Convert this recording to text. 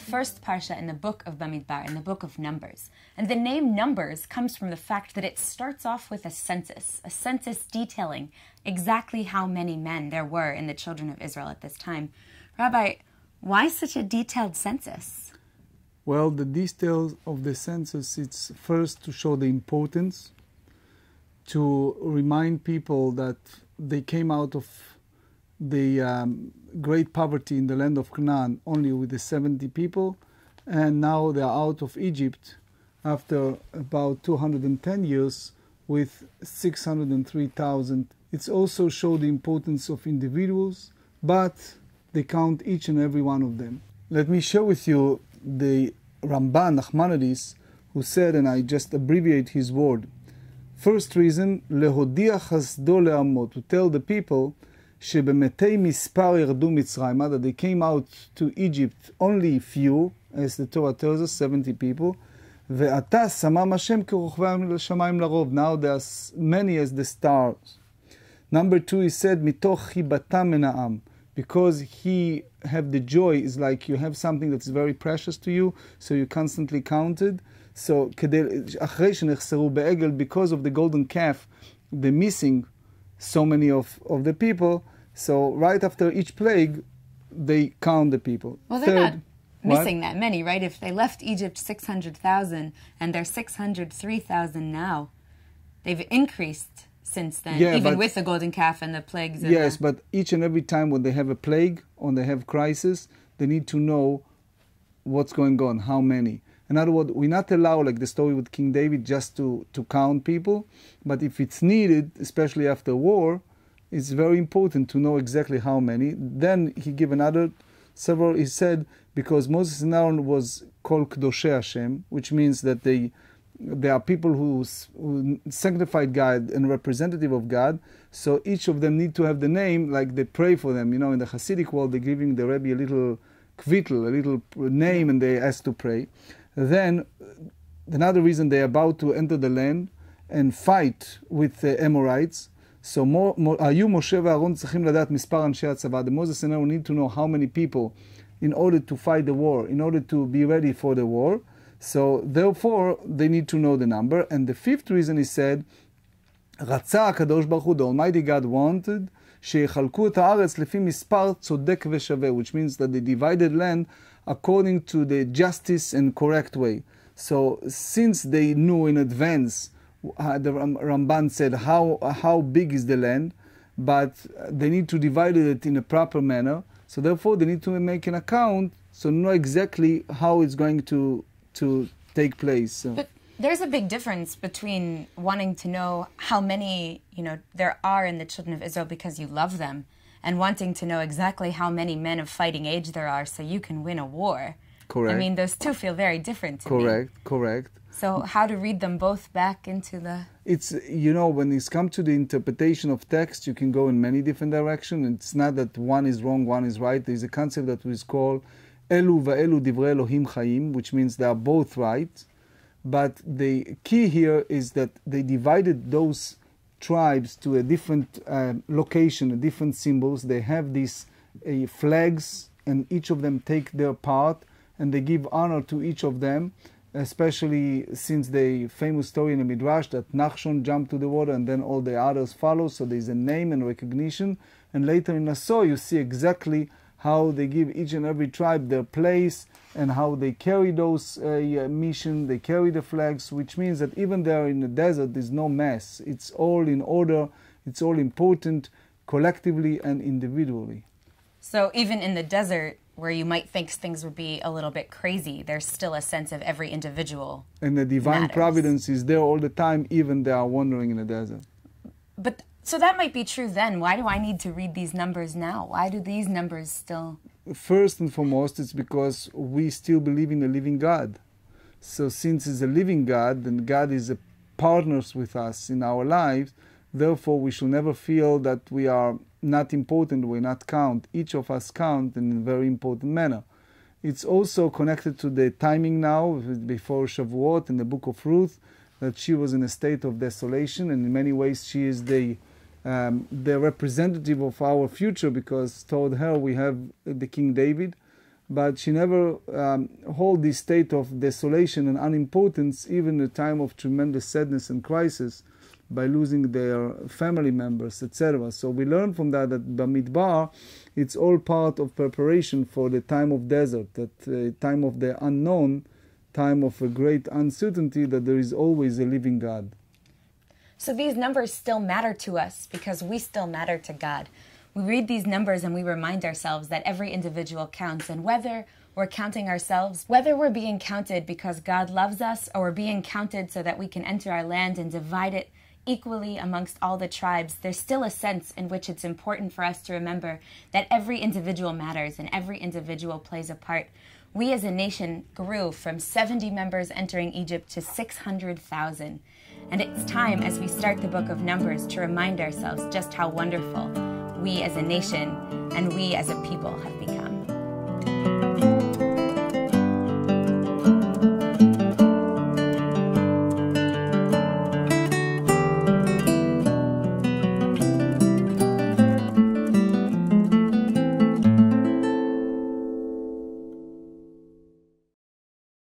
first Parsha in the book of Bamidbar, in the book of Numbers. And the name Numbers comes from the fact that it starts off with a census detailing exactly how many men there were in the children of Israel at this time. Rabbi, why such a detailed census? Well, the details of the census, it's first to show the importance, to remind people that they came out of the great poverty in the land of Canaan only with the 70 people, and now they are out of Egypt after about 210 years with 603,000. It's also show the importance of individuals, but they count each and every one of them. Let me share with you the Ramban Nachmanides, who said, and I just abbreviate his word. First reason, lehodia chasdo le'amot, to tell the people שבמתי מספר ירדו מצרימה, that they came out to Egypt only few, as the Torah tells us, 70 people, ועתה שמם השם כרוכבי השמיים לרוב, now there are many as the stars. Number 2, he said, מתוך חיבתם מן העם, because he have the joy, is like you have something that's very precious to you, so you constantly counted. So, אחרי שנחסרו בעגל, because of the golden calf, the missing so many of the people, so right after each plague, they count the people. Well, they're not missing that many, right? If they left Egypt 600,000 and they're 603,000 now, they've increased since then, even with the golden calf and the plagues. Yes, but each and every time when they have a plague or they have crisis, they need to know what's going on, how many. In other words, we're not allowed, like the story with King David, just to count people. But if it's needed, especially after war, it's very important to know exactly how many. Then he gave another several. He said, because Moses and Aaron was called Kedoshei Hashem, which means that they are people who sanctified God and representative of God. So each of them need to have the name, like they pray for them. You know, in the Hasidic world, they're giving the Rebbe a little kvittel, a little name, and they ask to pray. Then, another reason they're about to enter the land and fight with the Amorites. So, היו משה ואהרון צריכים לדעת מספר אנשי הצבא. The Moses and Aaron need to know how many people in order to fight the war, in order to be ready for the war. So, therefore, they need to know the number. And the fifth reason he said, רצה הקדוש ברוך הוא, the Almighty God wanted, שיחלקו את הארץ לפי מספר צודק ושווה, which means that they divided land according to the justice and correct way. So since they knew in advance, the Ramban said how big is the land, but they need to divide it in a proper manner. So therefore they need to make an account so know exactly how it's going to take place. So. But there's a big difference between wanting to know how many there are in the children of Israel because you love them, and wanting to know exactly how many men of fighting age there are so you can win a war. Correct. I mean, those two feel very different to me. Correct. So how to read them both back into the... It's, when it's come to the interpretation of text, you can go in many different directions. It's not that one is wrong, one is right. There's a concept that is called Elu va'elu divrei Elohim chayim, which means they are both right. But the key here is that they divided those tribes to a different location, different symbols. They have these flags, and each of them take their part, and they give honor to each of them, especially since the famous story in the Midrash that Nachshon jumped to the water and then all the others follow, so there's a name and recognition. And later in Nassau you see exactly how they give each and every tribe their place and how they carry those mission, they carry the flags, which means that even there in the desert there's no mess. It's all in order, it's all important collectively and individually. So even in the desert, where you might think things would be a little bit crazy, there's still a sense of every individual. And the divine providence is there all the time, even they are wandering in the desert. But so that might be true then. Why do I need to read these numbers now? Why do these numbers still... First and foremost, it's because we still believe in a living God. So since it's a living God, and God is a partners with us in our lives, therefore we should never feel that we are not important, we not count. Each of us count in a very important manner. It's also connected to the timing now, before Shavuot in the book of Ruth, that she was in a state of desolation, and in many ways she is the representative of our future, because toward her we have the King David, but she never hold this state of desolation and unimportance, even in a time of tremendous sadness and crisis, by losing their family members, etc. So we learn from that Bamidbar, it's all part of preparation for the time of desert, that time of the unknown, time of a great uncertainty, that there is always a living God. So these numbers still matter to us because we still matter to God. We read these numbers and we remind ourselves that every individual counts, and whether we're counting ourselves, whether we're being counted because God loves us, or we're being counted so that we can enter our land and divide it equally amongst all the tribes, there's still a sense in which it's important for us to remember that every individual matters and every individual plays a part. We as a nation grew from 70 members entering Egypt to 600,000. And it's time, as we start the book of Numbers, to remind ourselves just how wonderful we as a nation and we as a people have become.